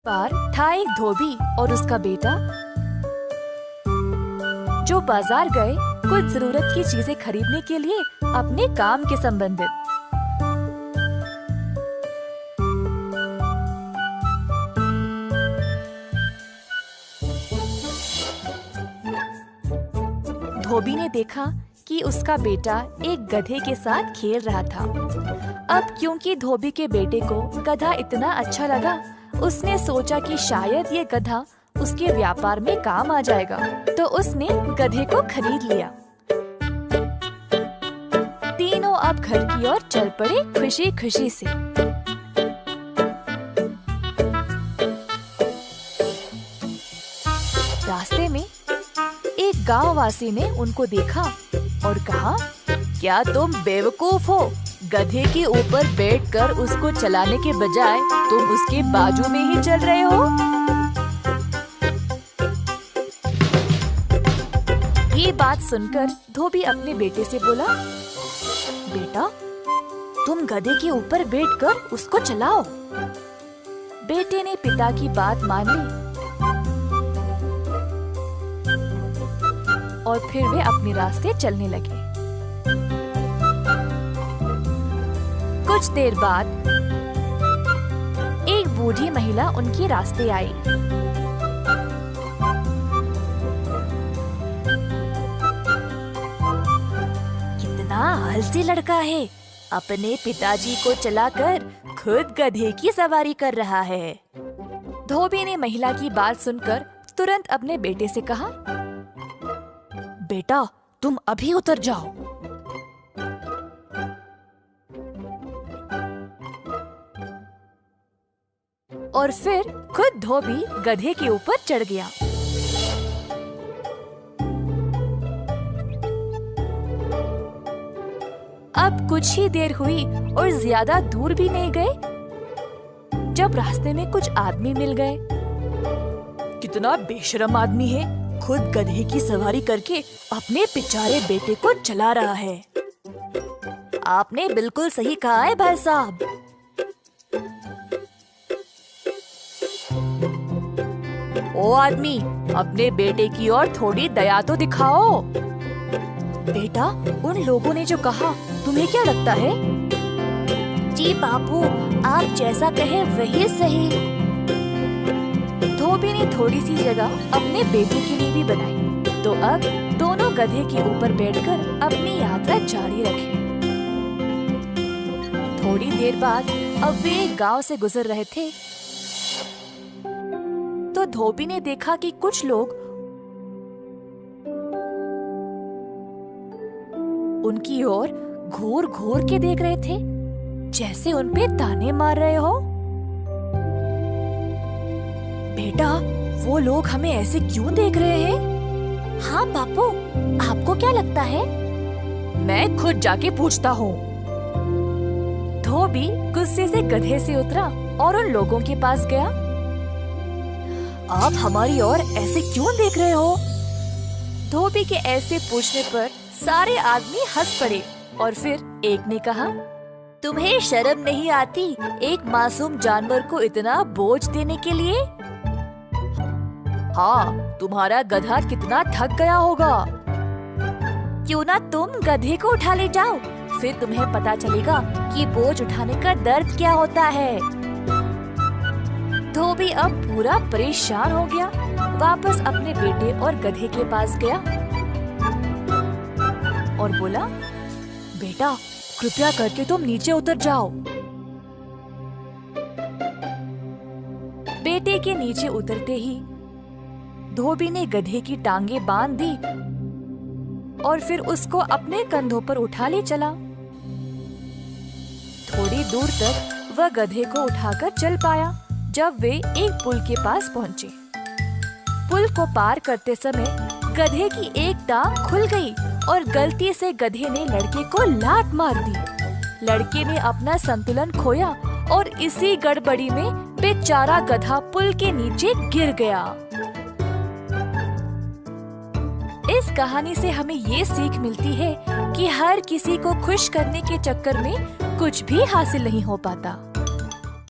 बार था एक धोबी और उसका बेटा जो बाजार गए कुछ जरूरत की चीजें खरीदने के लिए अपने काम के संबंधित। धोबी ने देखा कि उसका बेटा एक गधे के साथ खेल रहा था। अब क्योंकि धोबी के बेटे को गधा इतना अच्छा लगा, उसने सोचा कि शायद ये गधा उसके व्यापार में काम आ जाएगा, तो उसने गधे को खरीद लिया। तीनों अब घर की ओर चल पड़े खुशी खुशी से। रास्ते में एक गांव वासी ने उनको देखा और कहा, क्या तुम बेवकूफ हो? गधे के ऊपर बैठकर उसको चलाने के बजाय तुम उसके बाजू में ही चल रहे हो। ये बात सुनकर धोबी अपने बेटे से बोला, बेटा तुम गधे के ऊपर बैठकर उसको चलाओ। बेटे ने पिता की बात मान ली और फिर वे अपने रास्ते चलने लगे। कुछ देर बाद एक बूढ़ी महिला उनके रास्ते आई। कितना आलसी लड़का है, अपने पिताजी को चलाकर खुद गधे की सवारी कर रहा है। धोबी ने महिला की बात सुनकर तुरंत अपने बेटे से कहा, बेटा तुम अभी उतर जाओ। और फिर खुद धोबी गधे के ऊपर चढ़ गया। अब कुछ ही देर हुई और ज्यादा दूर भी नहीं गए जब रास्ते में कुछ आदमी मिल गए। कितना बेशरम आदमी है, खुद गधे की सवारी करके अपने बेचारे बेटे को चला रहा है। आपने बिल्कुल सही कहा है भाई साहब। ओ आदमी, अपने बेटे की ओर थोड़ी दया तो दिखाओ। बेटा, उन लोगों ने जो कहा तुम्हें क्या लगता है? जी बापू, आप जैसा कहे वही सही। धोबी ने थोड़ी सी जगह अपने बेटे के लिए भी बनाई, तो अब दोनों गधे के ऊपर बैठकर अपनी यात्रा जारी रखे। थोड़ी देर बाद अब वे एक गांव से गुजर रहे थे, तो धोबी ने देखा कि कुछ लोग उनकी ओर घूर घूर के देख रहे थे, जैसे उनपे ताने मार रहे हो। बेटा, वो लोग हमें ऐसे क्यों देख रहे हैं? हाँ बापू, आपको क्या लगता है? मैं खुद जाके पूछता हूँ। धोबी गुस्से से गधे से उतरा और उन लोगों के पास गया। आप हमारी ओर ऐसे क्यों देख रहे हो? धोबी के ऐसे पूछने पर सारे आदमी हंस पड़े और फिर एक ने कहा, तुम्हें शर्म नहीं आती एक मासूम जानवर को इतना बोझ देने के लिए? हाँ, तुम्हारा गधा कितना थक गया होगा। क्यों ना तुम गधे को उठा ले जाओ, फिर तुम्हें पता चलेगा कि बोझ उठाने का दर्द क्या होता है। धोबी अब पूरा परेशान हो गया, वापस अपने बेटे और गधे के पास गया और बोला, बेटा कृपया करके तुम नीचे उतर जाओ। बेटे के नीचे उतरते ही धोबी ने गधे की टांगें बांध दी और फिर उसको अपने कंधों पर उठा ले चला। थोड़ी दूर तक वह गधे को उठाकर चल पाया जब वे एक पुल के पास पहुँचे। पुल को पार करते समय गधे की एक टांग खुल गई और गलती से गधे ने लड़के को लात मार दी। लड़के ने अपना संतुलन खोया और इसी गड़बड़ी में बेचारा गधा पुल के नीचे गिर गया। इस कहानी से हमें ये सीख मिलती है कि हर किसी को खुश करने के चक्कर में कुछ भी हासिल नहीं हो पाता।